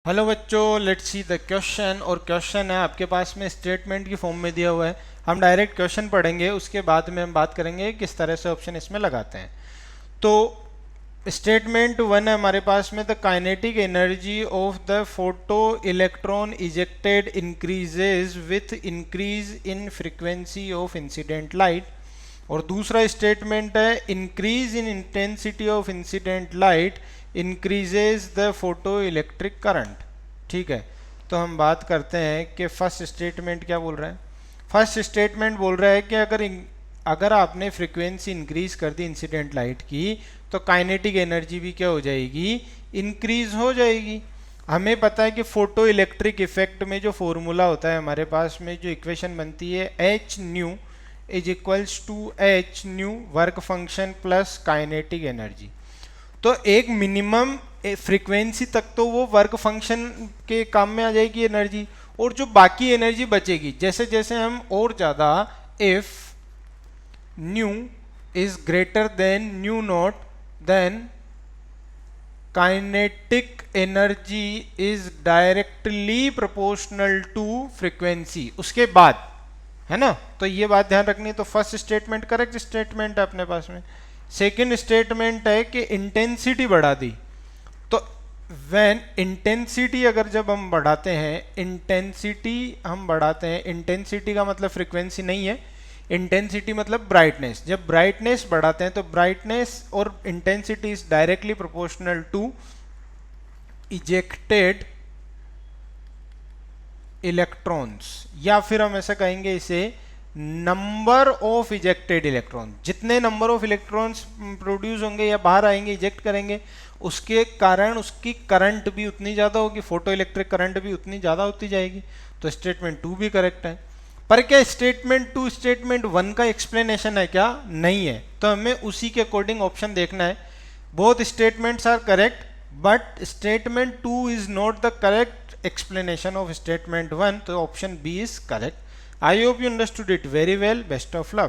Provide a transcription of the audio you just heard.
Hello बच्चों, let's see the question. और question है आपके पास में स्टेटमेंट की फॉर्म में दिया हुआ है। हम डायरेक्ट क्वेश्चन पढ़ेंगे, उसके बाद में हम बात करेंगे किस तरह से ऑप्शन इसमें लगाते हैं। तो स्टेटमेंट वन है हमारे पास में, the kinetic energy of the photo electron ejected increases with increase in frequency of incident light. और दूसरा स्टेटमेंट है, increase in intensity of incident light increases the photo electric current. ठीक है, तो हम बात करते हैं कि फर्स्ट स्टेटमेंट क्या बोल रहा है। फर्स्ट स्टेटमेंट बोल रहा है कि अगर आपने फ्रीक्वेंसी इंक्रीज कर दी इंसिडेंट लाइट की, तो काइनेटिक एनर्जी भी क्या हो जाएगी, इंक्रीज हो जाएगी। हमें पता है कि फोटो इलेक्ट्रिक इफेक्ट में जो फॉर्मूला होता है हमारे पास में, जो इक्वेशन बनती है, H nu is equals to H nu work function plus kinetic energy. तो एक मिनिमम फ्रीक्वेंसी तक तो वो वर्क फंक्शन के काम में आ जाएगी एनर्जी, और जो बाकी एनर्जी बचेगी, जैसे जैसे हम और ज़्यादा, if nu is greater than nu not, then kinetic energy is directly proportional to frequency. उसके बाद, है ना, तो ये बात ध्यान रखनी है। तो फर्स्ट स्टेटमेंट करेक्ट स्टेटमेंट है अपने पास में। सेकेंड स्टेटमेंट है कि इंटेंसिटी बढ़ा दी। तो व्हेन इंटेंसिटी, अगर जब हम बढ़ाते हैं, इंटेंसिटी का मतलब फ्रीक्वेंसी नहीं है, इंटेंसिटी मतलब ब्राइटनेस। जब ब्राइटनेस बढ़ाते हैं तो ब्राइटनेस और intensity is directly proportional to ejected electrons, या फिर हम ऐसा कहेंगे इसे, नंबर ऑफ इजेक्टेड इलेक्ट्रॉन। जितने नंबर ऑफ इलेक्ट्रॉन्स प्रोड्यूस होंगे या बाहर आएंगे, इजेक्ट करेंगे, उसके कारण उसकी करंट भी उतनी ज़्यादा होगी, फोटो इलेक्ट्रिक करंट भी उतनी ज़्यादा होती जाएगी। तो स्टेटमेंट टू भी करेक्ट है। पर क्या स्टेटमेंट टू स्टेटमेंट वन का एक्सप्लेनेशन है क्या? नहीं है। तो हमें उसी के अकॉर्डिंग ऑप्शन देखना है। Both statements are correct, but statement two is not the correct explanation of statement 1, तो option B is correct. I hope you understood it very well. Best of luck.